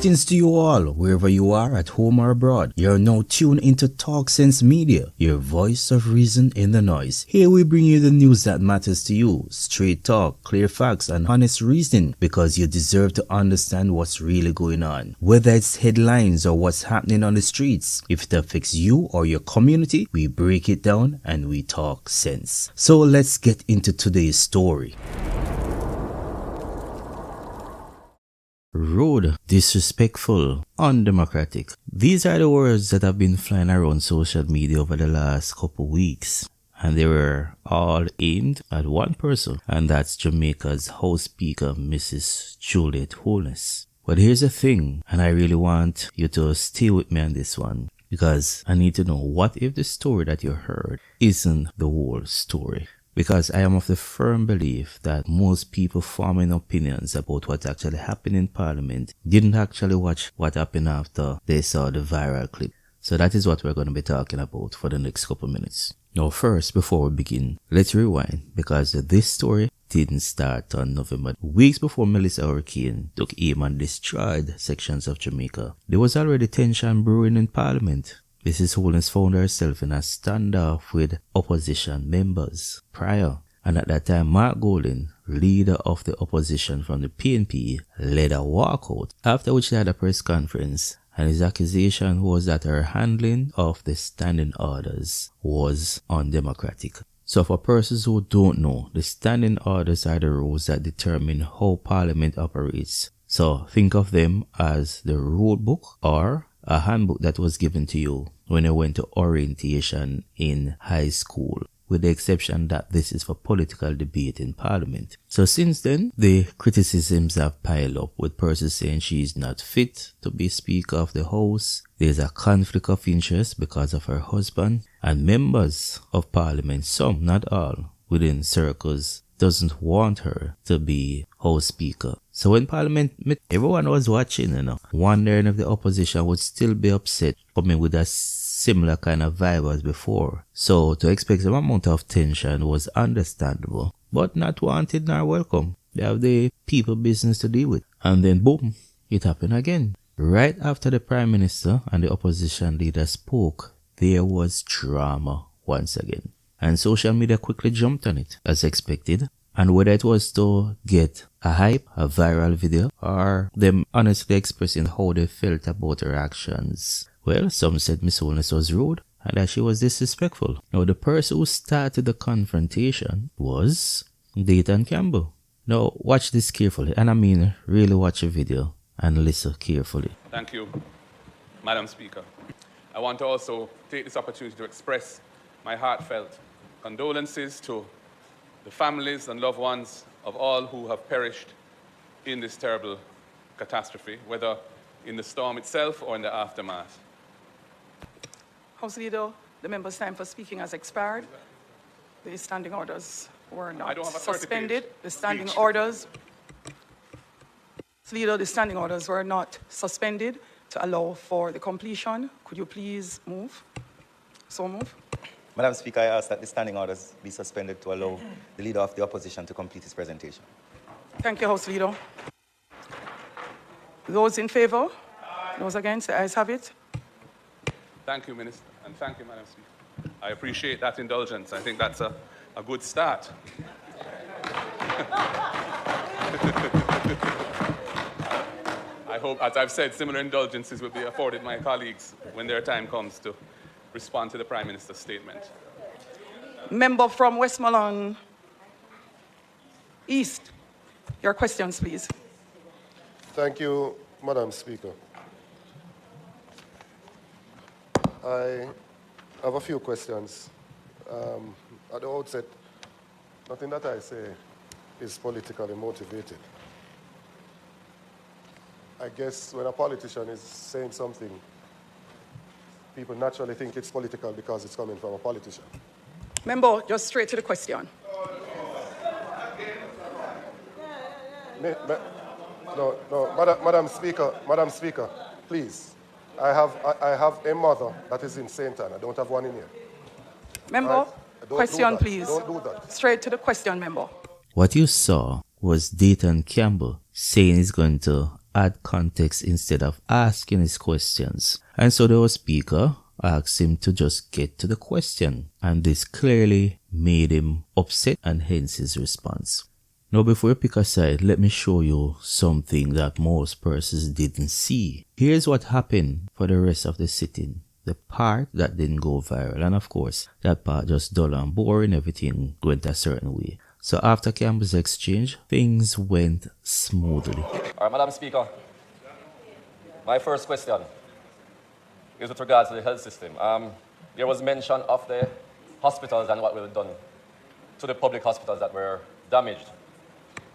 Greetings to you all, wherever you are, at home or abroad. You're now tuned into Talk Sense Media, your voice of reason in the noise. Here we bring you the news that matters to you, straight talk, clear facts, and honest reasoning, because you deserve to understand what's really going on. Whether it's headlines or what's happening on the streets, if it affects you or your community, we break it down and we talk sense. So let's get into today's story. Rude, disrespectful, undemocratic. These are the words that have been flying around social media over the last couple weeks. And they were all aimed at one person, and that's Jamaica's House Speaker, Mrs. Juliet Holness. But here's the thing, and I really want you to stay with me on this one, because I need to know, what if the story that you heard isn't the whole story? Because I am of the firm belief that most people forming opinions about what actually happened in Parliament didn't actually watch what happened after they saw the viral clip. So that is what we're going to be talking about for the next couple minutes. Now first, before we begin, let's rewind, because this story didn't start on November. Weeks before Melissa Hurricane took aim and destroyed sections of Jamaica, there was already tension brewing in Parliament. Mrs. Holness found herself in a standoff with opposition members prior, and at that time Mark Golding, leader of the opposition from the PNP, led a walkout, after which they had a press conference, and his accusation was that her handling of the standing orders was undemocratic. So for persons who don't know, the standing orders are the rules that determine how Parliament operates. So think of them as the rule book or a handbook that was given to you when you went to orientation in high school, with the exception that this is for political debate in Parliament. So since then, the criticisms have piled up, with persons saying she is not fit to be Speaker of the House, there's a conflict of interest because of her husband, and members of Parliament, some, not all, within circles, doesn't want her to be House Speaker. So when Parliament met, everyone was watching, wondering if the opposition would still be upset, coming with a similar kind of vibe as before. So to expect some amount of tension was understandable, but not wanted nor welcome. They have the people business to deal with. And then boom, it happened again. Right after the Prime Minister and the opposition leader spoke, there was drama once again. And social media quickly jumped on it, as expected. And whether it was to get a hype, a viral video, or them honestly expressing how they felt about her actions, well, some said Miss Holness was rude and that she was disrespectful. Now, the person who started the confrontation was Dayton Campbell. Now, watch this carefully, and I mean really watch the video and listen carefully. Thank you, Madam Speaker. I want to also take this opportunity to express my heartfelt condolences to the families and loved ones of all who have perished in this terrible catastrophe, whether in the storm itself or in the aftermath. House Leader, the member's time for speaking has expired. The standing orders were not suspended. The standing orders, Leader, the standing orders were not suspended to allow for the completion. Could you please move? So move. Madam Speaker, I ask that the standing orders be suspended to allow the Leader of the Opposition to complete his presentation. Thank you, House Leader. Those in favor? Those against? The ayes have it. Thank you, Minister, and thank you, Madam Speaker. I appreciate that indulgence. I think that's a good start. I hope, as I've said, similar indulgences will be afforded my colleagues when their time comes to respond to the Prime Minister's statement. Member from Westmoreland East, your questions, please. Thank you, Madam Speaker. I have a few questions. At the outset, nothing that I say is politically motivated. I guess when a politician is saying something, people naturally think it's political because it's coming from a politician. Member, just straight to the question. No, Madam Speaker, please. I have a mother that is in St. Anne. I don't have one in here. Member, right? question, please. Don't do that. Straight to the question, member. What you saw was Dayton Campbell saying he's going to add context instead of asking his questions. And so the speaker asked him to just get to the question, and this clearly made him upset, and hence his response. Now before you pick a side, let me show you something that most persons didn't see. Here's what happened for the rest of the sitting. The part that didn't go viral, and of course, that part just dull and boring, everything went a certain way. So after Campbell's exchange, things went smoothly. All right, Madam Speaker, my first question is with regards to the health system. There was mention of the hospitals and what we've done to the public hospitals that were damaged.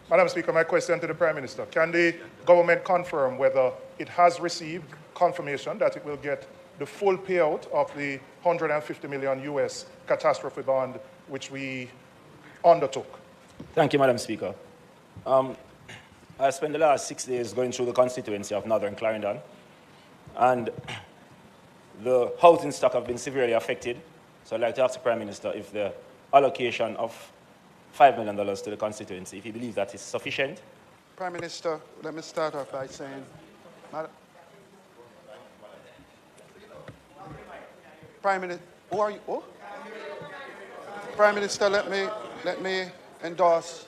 Madam Speaker, my question to the Prime Minister. Can the government confirm whether it has received confirmation that it will get the full payout of the 150 million US catastrophe bond which we undertook? Thank you, Madam Speaker. I spent the last 6 days going through the constituency of Northern Clarendon, and the housing stock have been severely affected. So I'd like to ask the Prime Minister if the allocation of $5 million to the constituency, if he believes that is sufficient. Prime Minister, let me start off by saying, Prime Minister, who are you? Oh? Prime Minister, let me endorse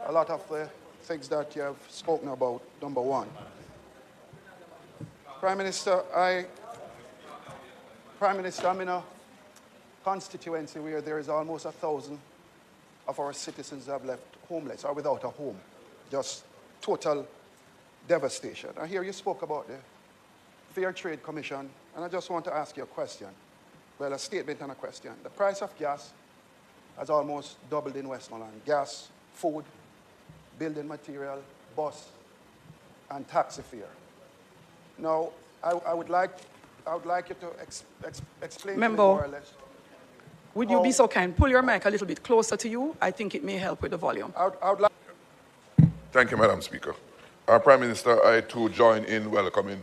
a lot of the things that you have spoken about. Number one, Prime Minister, I'm in a constituency where there is almost 1,000 of our citizens have left homeless or without a home. Just total devastation. I hear you spoke about the Fair Trade Commission, and I just want to ask you a question. Well, a statement and a question. The price of gas has almost doubled in Westmoreland. Gas, food, building material, bus, and taxi fare. Now, I would like you to explain to me more or less. Would you be so kind? Pull your mic a little bit closer to you. I think it may help with the volume. I would like. Thank you, Madam Speaker. Our Prime Minister, I too join in welcoming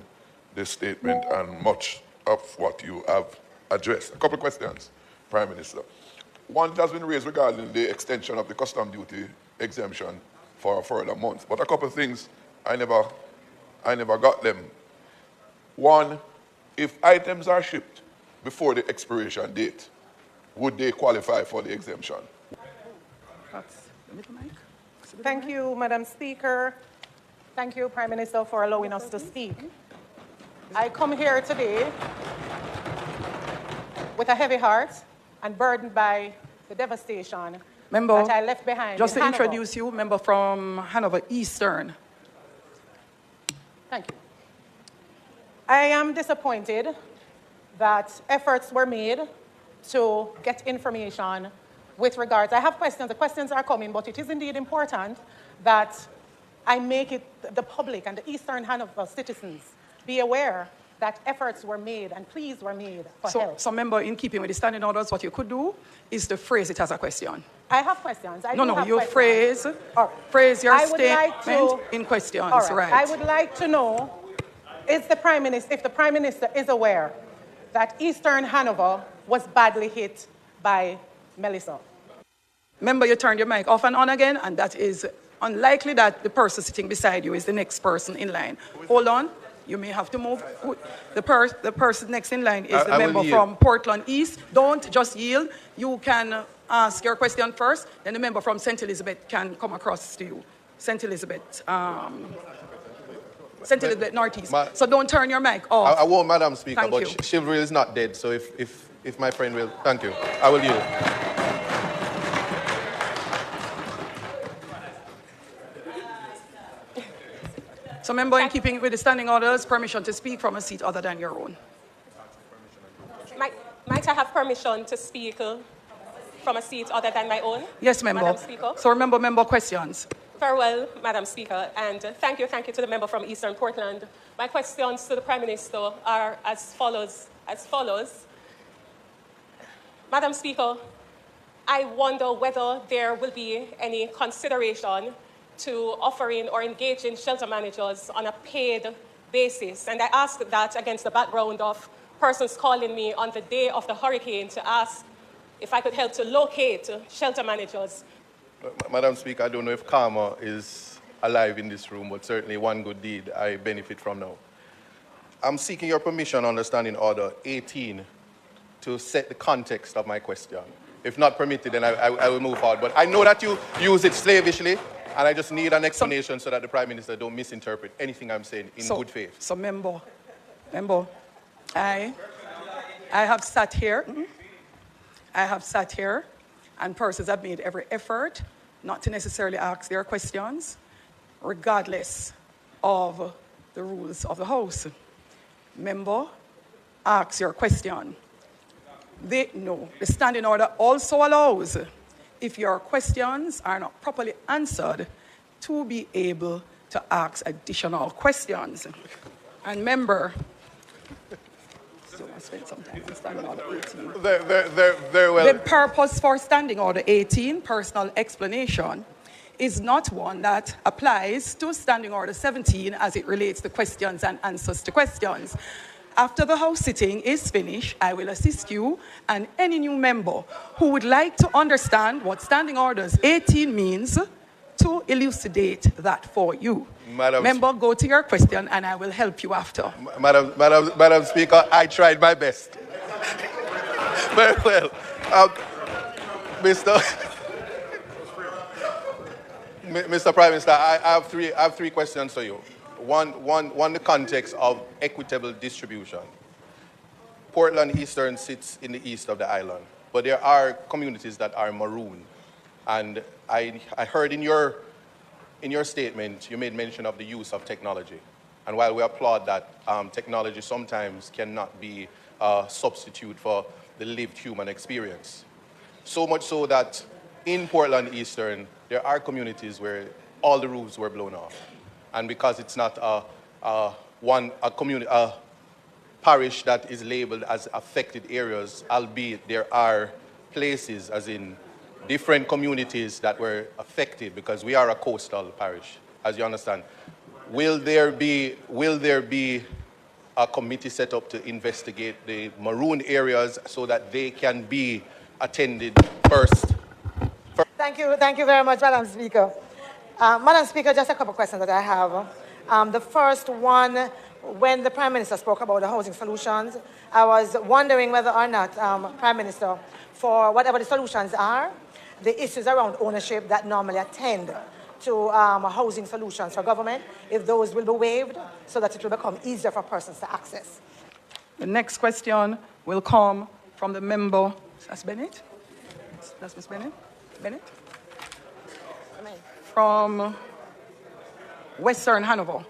this statement and much of what you have addressed. A couple of questions, Prime Minister. One has been raised regarding the extension of the custom duty exemption for a further month, but a couple of things I never got them. One, if items are shipped before the expiration date, would they qualify for the exemption? Thank you, Madam Speaker. Thank you, Prime Minister, for allowing us to speak. I come here today with a heavy heart and burdened by the devastation that I left behind. Just to Hanover. introduce you, member from Hanover Eastern. Thank you. I am disappointed that efforts were made to get information with regards. I have questions. The questions are coming, but it is indeed important that I make it the public and the Eastern Hanover citizens be aware that efforts were made and pleas were made for help. So, member, in keeping with the standing orders, what you could do is to phrase it as a question. I have questions. Phrase your statement in questions, right? I would like to know, if the Prime Minister is aware that Eastern Hanover was badly hit by Melissa. Member, you turned your mic off and on again, and that is unlikely that the person sitting beside you is the next person in line. Hold on. You may have to move. The person next in line is the member from Portland East. Don't just yield. You can ask your question first, then the member from St. Elizabeth can come across to you. St. Elizabeth Northeast. So don't turn your mic off. I won't, Madam Speaker, Thank but you. chivalry is not dead, so if my friend will, thank you. I will yield. So, member, in keeping with the standing orders, permission to speak from a seat other than your own. Might I have permission to speak from a seat other than my own? Yes, member. Madam Speaker. So remember, member questions. Very well, Madam Speaker, and thank you to the member from Eastern Portland. My questions to the Prime Minister are as follows. Madam Speaker, I wonder whether there will be any consideration to offering or engaging shelter managers on a paid basis. And I ask that against the background of persons calling me on the day of the hurricane to ask if I could help to locate shelter managers. Madam Speaker, I don't know if karma is alive in this room, but certainly one good deed I benefit from now. I'm seeking your permission under Standing Order 18 to set the context of my question. If not permitted, then I will move forward. But I know that you use it slavishly, and I just need an explanation so that the Prime Minister don't misinterpret anything I'm saying in good faith. So, member, I have sat here. I have sat here, and persons have made every effort not to necessarily ask their questions, regardless of the rules of the House. Member, ask your question. The Standing Order also allows, if your questions are not properly answered, to be able to ask additional questions. And member, so I spent some time on Standing Order 18. Very well. The purpose for Standing Order 18, personal explanation, is not one that applies to Standing Order 17 as it relates to questions and answers to questions. After the House sitting is finished, I will assist you and any new member who would like to understand what Standing Orders 18 means to elucidate that for you. Member, go to your question and I will help you after. Madam Speaker, I tried my best. Very well. Mr. Prime Minister, I have three questions for you. One, the context of equitable distribution. Portland Eastern sits in the east of the island, but there are communities that are maroon. And I heard in your statement, you made mention of the use of technology. And while we applaud that, technology sometimes cannot be a substitute for the lived human experience. So much so that in Portland Eastern, there are communities where all the roofs were blown off. And because it's not a parish that is labeled as affected areas, albeit there are places, as in different communities that were affected, because we are a coastal parish, as you understand. Will there be a committee set up to investigate the maroon areas so that they can be attended first? Thank you very much, Madam Speaker. Madam Speaker, just a couple of questions that I have. The first one, when the Prime Minister spoke about the housing solutions, I was wondering whether or not, Prime Minister, for whatever the solutions are, the issues around ownership that normally attend to housing solutions for government, if those will be waived so that it will become easier for persons to access. The next question will come from the member. That's Bennett? That's Ms. Bennett? Bennett? From Western Hanover.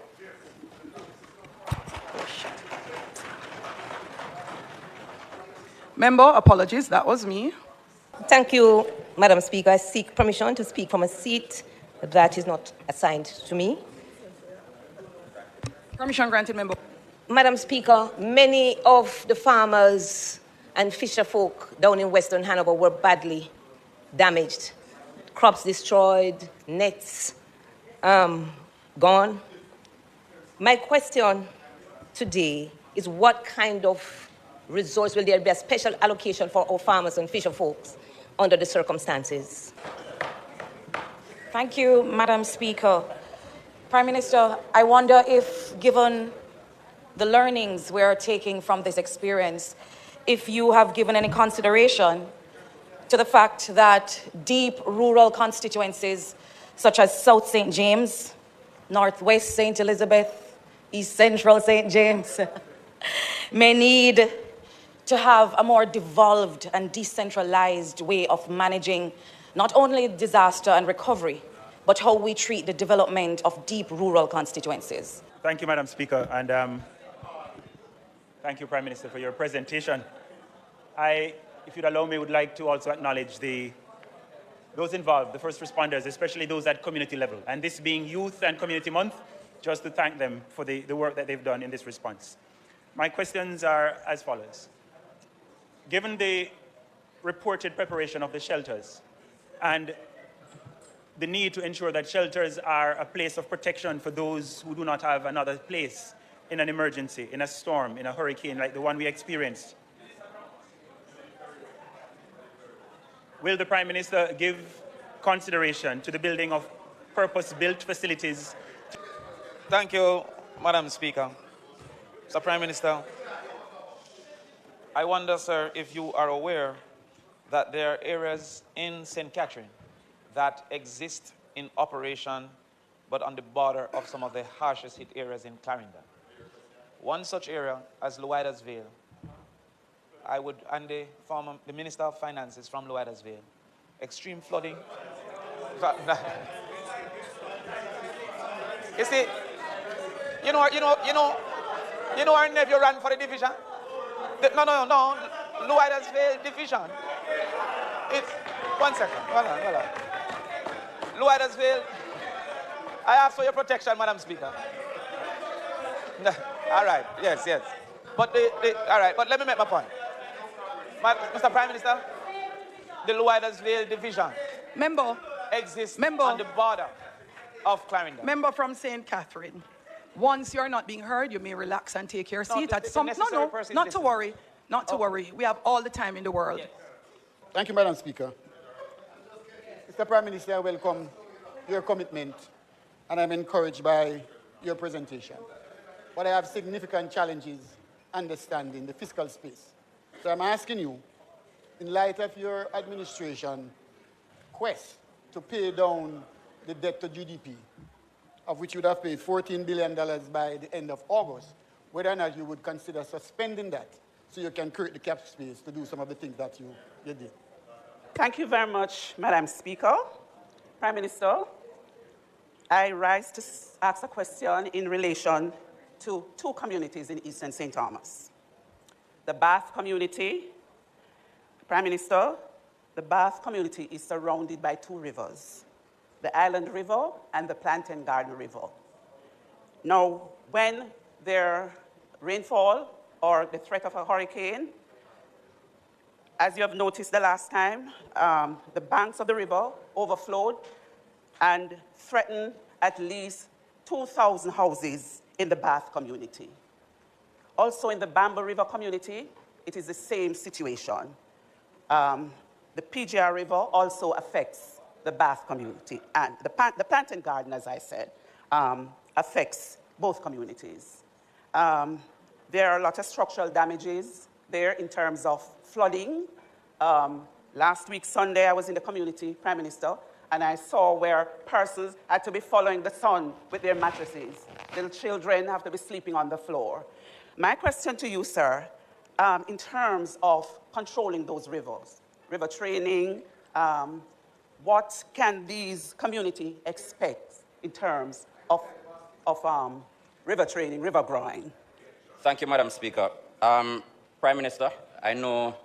Member, apologies, that was me. Thank you, Madam Speaker. I seek permission to speak from a seat that is not assigned to me. Permission granted, member. Madam Speaker, many of the farmers and fisher folk down in Western Hanover were badly damaged. Crops destroyed, nets gone. My question today is what kind of resource will there be a special allocation for our farmers and fisher folks under the circumstances? Thank you, Madam Speaker. Prime Minister, I wonder if, given the learnings we're taking from this experience, if you have given any consideration to the fact that deep rural constituencies such as South St. James, Northwest St. Elizabeth, East Central St. James may need to have a more devolved and decentralized way of managing not only disaster and recovery, but how we treat the development of deep rural constituencies. Thank you, Madam Speaker, and thank you, Prime Minister, for your presentation. If you'd allow me, would like to also acknowledge those involved, the first responders, especially those at community level. And this being Youth and Community Month, just to thank them for the work that they've done in this response. My questions are as follows. Given the reported preparation of the shelters and the need to ensure that shelters are a place of protection for those who do not have another place in an emergency, in a storm, in a hurricane like the one we experienced, will the Prime Minister give consideration to the building of purpose-built facilities. Thank you, Madam Speaker. Mr. Prime Minister, I wonder, sir, if you are aware that there are areas in St. Catherine that exist in operation, but on the border of some of the harshest hit areas in Clarendon. One such area as Louidas Vale, and the Minister of Finances from Louidas Vale, extreme flooding. You see, you know our nephew ran for the division. No, Louidas Vale division. It's 1 second. Hold on. Louidas Vale. I ask for your protection, Madam Speaker. All right. Yes. But all right. But let me make my point. Mr. Prime Minister, the Louidas Vale division exists on the border of Clarendon. Member from St. Catherine. Once you're not being heard, you may relax and take your seat. Not to worry. Not to worry. We have all the time in the world. Yes. Thank you, Madam Speaker. Mr. Prime Minister, I welcome your commitment, and I'm encouraged by your presentation. But I have significant challenges understanding the fiscal space. So I'm asking you, in light of your administration quest to pay down the debt to GDP, of which you would have paid $14 billion by the end of August, whether or not you would consider suspending that so you can create the cap space to do some of the things that you did. Thank you very much, Madam Speaker. Prime Minister, I rise to ask a question in relation to two communities in Eastern St. Thomas. The Bath community, Prime Minister, the Bath community is surrounded by two rivers, the Island River and the Plantain Garden River. Now, when there's rainfall or the threat of a hurricane, as you have noticed the last time, the banks of the river overflowed and threatened at least 2,000 houses in the Bath community. Also in the Bamboo River community, it is the same situation. The PGR River also affects the Bath community, and the Plantain Garden, as I said, affects both communities. There are a lot of structural damages there in terms of flooding. Last week, Sunday, I was in the community, Prime Minister, and I saw where persons had to be following the sun with their mattresses. Little children have to be sleeping on the floor. My question to you, sir, in terms of controlling those rivers, river training, what can these communities expect in terms of river training, river growing? Thank you, Madam Speaker. Prime Minister, I know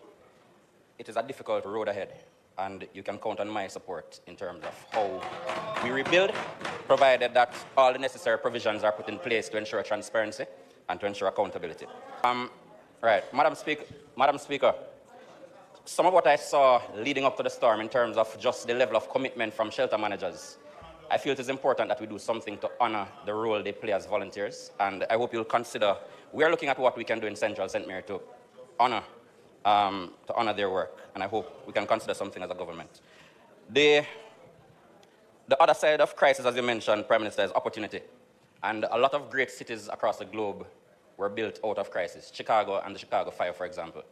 it is a difficult road ahead, and you can count on my support in terms of how we rebuild, provided that all the necessary provisions are put in place to ensure transparency and to ensure accountability. Right, Madam Speaker, some of what I saw leading up to the storm in terms of just the level of commitment from shelter managers, I feel it is important that we do something to honor the role they play as volunteers, and I hope you'll consider, we are looking at what we can do in Central St. Mary to honor their work, and I hope we can consider something as a government. The other side of crisis, as you mentioned, Prime Minister, is opportunity. And a lot of great cities across the globe were built out of crisis, Chicago and the Chicago fire, for example.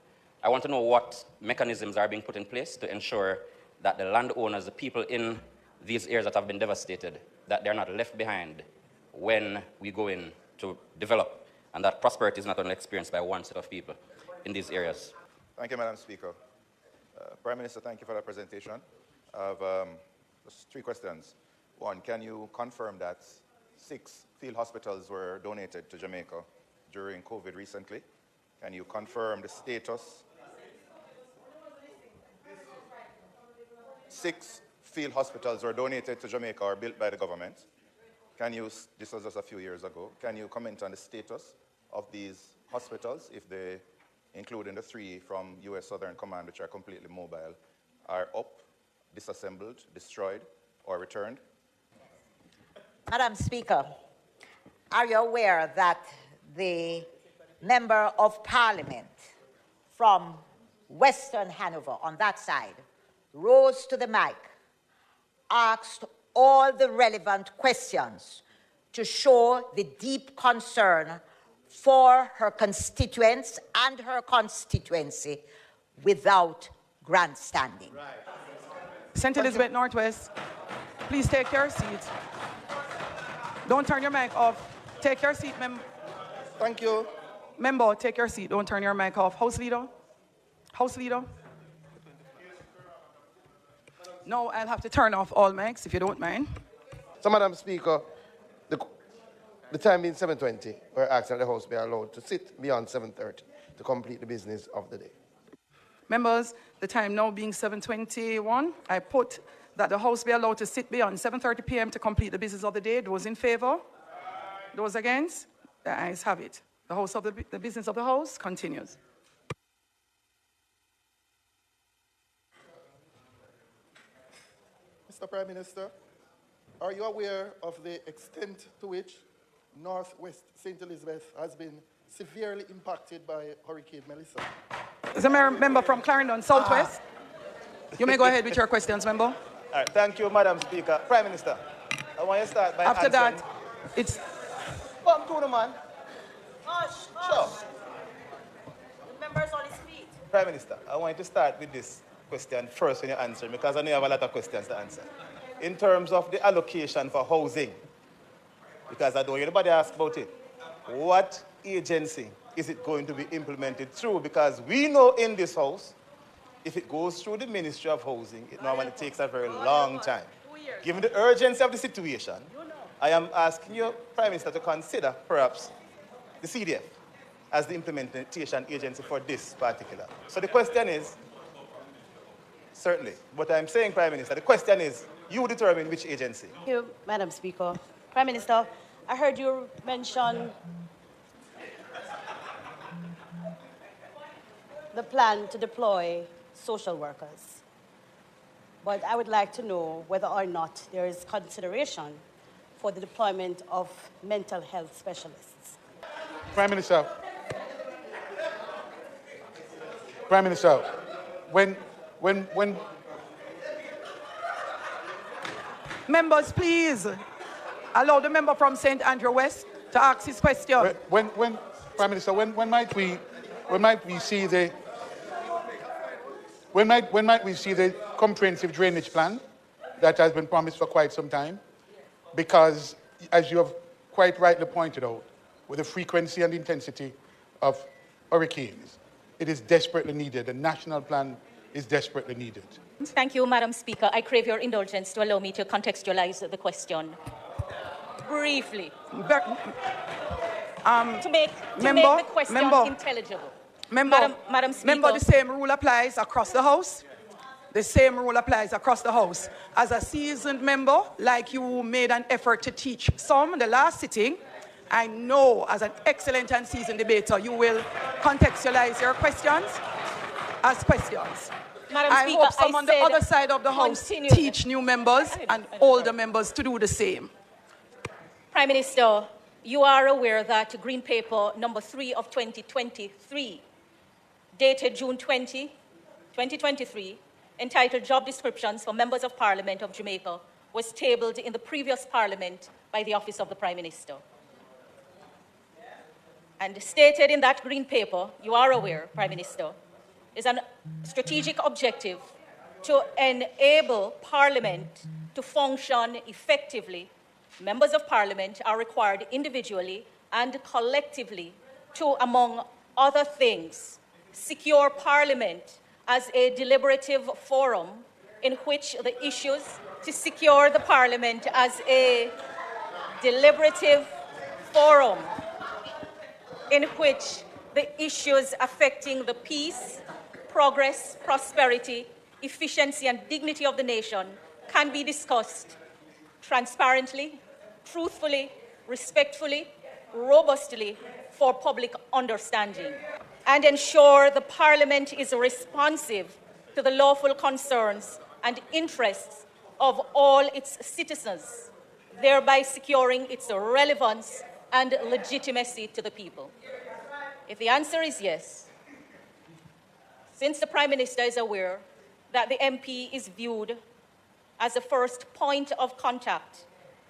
I want to know what mechanisms are being put in place to ensure that the landowners, the people in these areas that have been devastated, that they're not left behind when we go in to develop, and that prosperity is not only experienced by one set of people in these areas. Thank you, Madam Speaker. Prime Minister, thank you for that presentation. I have just 3 questions. One, can you confirm that 6 field hospitals were donated to Jamaica during COVID recently? Can you confirm the status? 6 field hospitals were donated to Jamaica or built by the government. This was just a few years ago. Can you comment on the status of these hospitals, if they, including the 3 from U.S. Southern Command, which are completely mobile, are up, disassembled, destroyed, or returned? Madam Speaker, are you aware that the Member of Parliament from Western Hanover, on that side, rose to the mic, asked all the relevant questions to show the deep concern for her constituents and her constituency without grandstanding. St. Elizabeth Northwest, please take your seat. Don't turn your mic off. Take your seat, Thank you. Member, take your seat. Don't turn your mic off. House Leader? House Leader? No, I'll have to turn off all mics if you don't mind. So, Madam Speaker, the time being 7:20, we're asking that the House be allowed to sit beyond 7:30 to complete the business of the day. Members, the time now being 7:21, I put that the House be allowed to sit beyond 7:30 p.m. to complete the business of the day. Those in favor? Those against? The ayes have it. The business of the House continues. Mr. Prime Minister, are you aware of the extent to which Northwest St. Elizabeth has been severely impacted by Hurricane Melissa? There's a member from Clarendon, Southwest. You may go ahead with your questions, member. All right, thank you, Madam Speaker. Prime Minister, I want you to start by After answering. that, it's... Come to the man. Hush, Sure. The members on his feet. Prime Minister, I want you to start with this question first when you answer, because I know you have a lot of questions to answer. In terms of the allocation for housing, because I don't hear anybody ask about it, what agency is it going to be implemented through? Because we know in this House, if it goes through the Ministry of Housing, it normally takes a very long time. Given the urgency of the situation, I am asking you, Prime Minister, to consider perhaps the CDF as the implementation agency for this particular. So the question is, certainly, what I'm saying, Prime Minister, the question is, you determine which agency. Thank you, Madam Speaker. Prime Minister, I heard you mention the plan to deploy social workers. But I would like to know whether or not there is consideration for the deployment of mental health specialists. Prime Minister, when Members, please allow the member from St. Andrew West to ask his question. Prime Minister, when might we see the comprehensive drainage plan that has been promised for quite some time? Because, as you have quite rightly pointed out, with the frequency and intensity of hurricanes, it is desperately needed. A national plan is desperately needed. Thank you, Madam Speaker. I crave your indulgence to allow me to contextualize the question briefly. To make the question intelligible. Madam Speaker. Member, the same rule applies across the House. The same rule applies across the House. As a seasoned member, like you made an effort to teach some in the last sitting, I know as an excellent and seasoned debater, you will contextualize your questions as questions. Madam I Speaker, hope some on the other side of the House teach new members and older members to do the same. Prime Minister, you are aware that Green Paper number 3 of 2023, dated June 20, 2023, entitled Job Descriptions for Members of Parliament of Jamaica, was tabled in the previous Parliament by the Office of the Prime Minister. And stated in that Green Paper, you are aware, Prime Minister, is a strategic objective to enable Parliament to function effectively. Members of Parliament are required individually and collectively to, among other things, secure Parliament as a deliberative forum in which the issues, to secure the Parliament as a deliberative forum in which the issues affecting the peace, progress, prosperity, efficiency, and dignity of the nation can be discussed transparently, truthfully, respectfully, robustly for public understanding, and ensure the Parliament is responsive to the lawful concerns and interests of all its citizens, thereby securing its relevance and legitimacy to the people. If the answer is yes, since the Prime Minister is aware that the MP is viewed as the first point of contact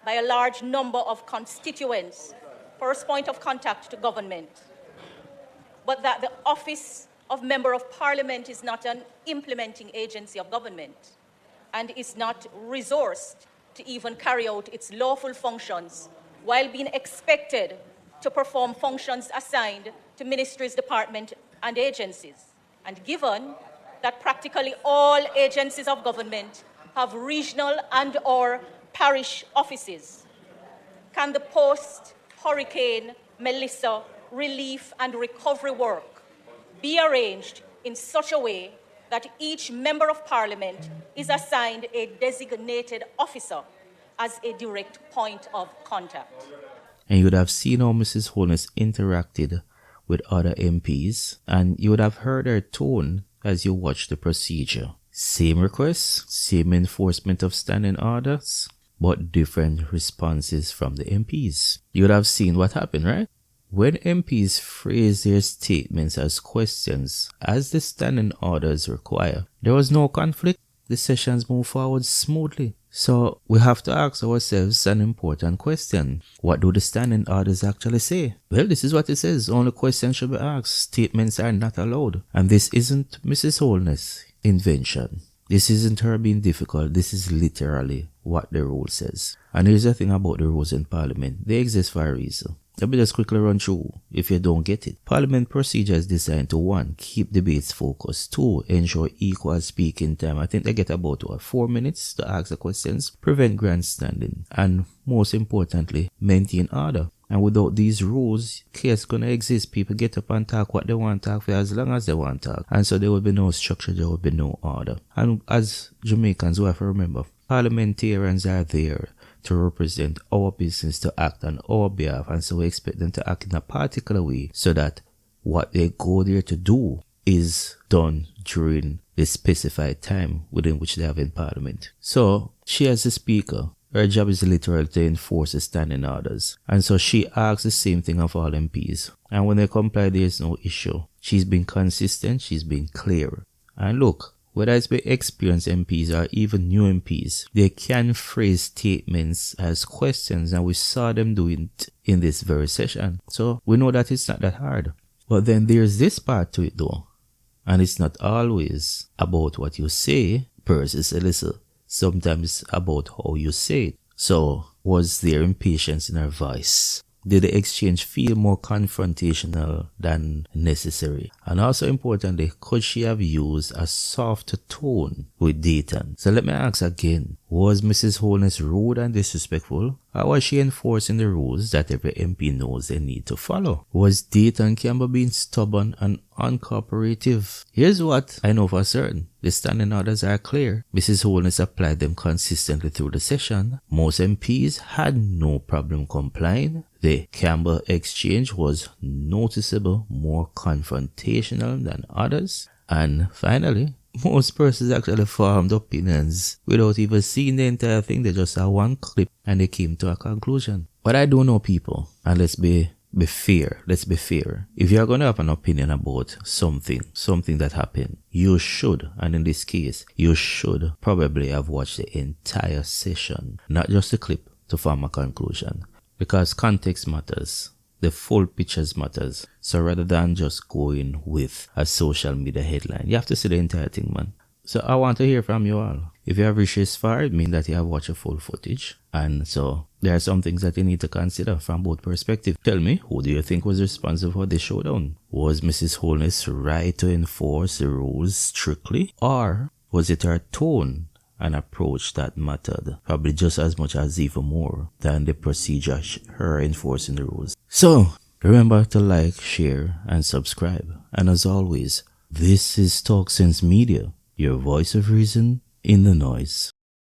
by a large number of constituents, first point of contact to government, but that the office of Member of Parliament is not an implementing agency of government and is not resourced to even carry out its lawful functions while being expected to perform functions assigned to ministries, departments, and agencies. And given that practically all agencies of government have regional and/or parish offices, can the post-Hurricane Melissa relief and recovery work be arranged in such a way that each Member of Parliament is assigned a designated officer as a direct point of contact? And you would have seen how Mrs. Holness interacted with other MPs, and you would have heard her tone as you watched the procedure. Same requests, same enforcement of standing orders, but different responses from the MPs. You would have seen what happened, right? When MPs phrase their statements as questions, as the standing orders require, there was no conflict. The sessions moved forward smoothly. So we have to ask ourselves an important question. What do the standing orders actually say? Well, this is what it says. Only questions should be asked. Statements are not allowed. And this isn't Mrs. Holness' invention. This isn't her being difficult. This is literally what the rule says. And here's the thing about the rules in Parliament. They exist for a reason. Let me just quickly run through if you don't get it. Parliament procedure is designed to 1. Keep debates focused. 2. Ensure equal speaking time. I think they get about 4 minutes to ask the questions. Prevent grandstanding. And most importantly, maintain order. And without these rules, chaos gonna exist. People get up and talk what they want to talk for as long as they want to talk. And so there will be no structure, there will be no order. And as Jamaicans, we have to remember, parliamentarians are there to represent our business, to act on our behalf, and so we expect them to act in a particular way so that what they go there to do is done during the specified time within which they have in Parliament. So she, as the Speaker, her job is literally to enforce the standing orders, and so she asks the same thing of all MPs, and when they comply there is no issue. She's been consistent, she's been clear, and look, whether it's by experienced MPs or even new MPs, they can phrase statements as questions, and we saw them doing it in this very session. So we know that it's not that hard. But then there's this part to it though, and it's not always about what you say versus Alyssa. Sometimes about how you say it. So was there impatience in her voice? Did the exchange feel more confrontational than necessary? And also importantly, could she have used a softer tone with Dayton? So let me ask again, was Mrs. Holness rude and disrespectful? Or was she enforcing the rules that every MP knows they need to follow? Was Dayton Campbell being stubborn and uncooperative? Here's what I know for certain. The standing orders are clear. Mrs. Holness applied them consistently through the session. Most MPs had no problem complying. The Campbell exchange was noticeable more confrontational than others. And finally, most persons actually formed opinions without even seeing the entire thing. They just saw one clip and they came to a conclusion. But I don't know people, and let's be fair. Let's be fair. If you're going to have an opinion about something that happened, you should, and in this case, you should probably have watched the entire session, not just the clip, to form a conclusion. Because context matters. The full pictures matters. So rather than just going with a social media headline, you have to see the entire thing, man. So I want to hear from you all. If you have reached this far, it means that you have watched a full footage. And so there are some things that you need to consider from both perspectives. Tell me, who do you think was responsible for this showdown? Was Mrs. Holness right to enforce the rules strictly? Or was it her tone and approach that mattered? Probably just as much as even more than the procedure, her enforcing the rules. So remember to like, share, and subscribe. And as always, this is Talk Sense Media, your voice of reason in the noise.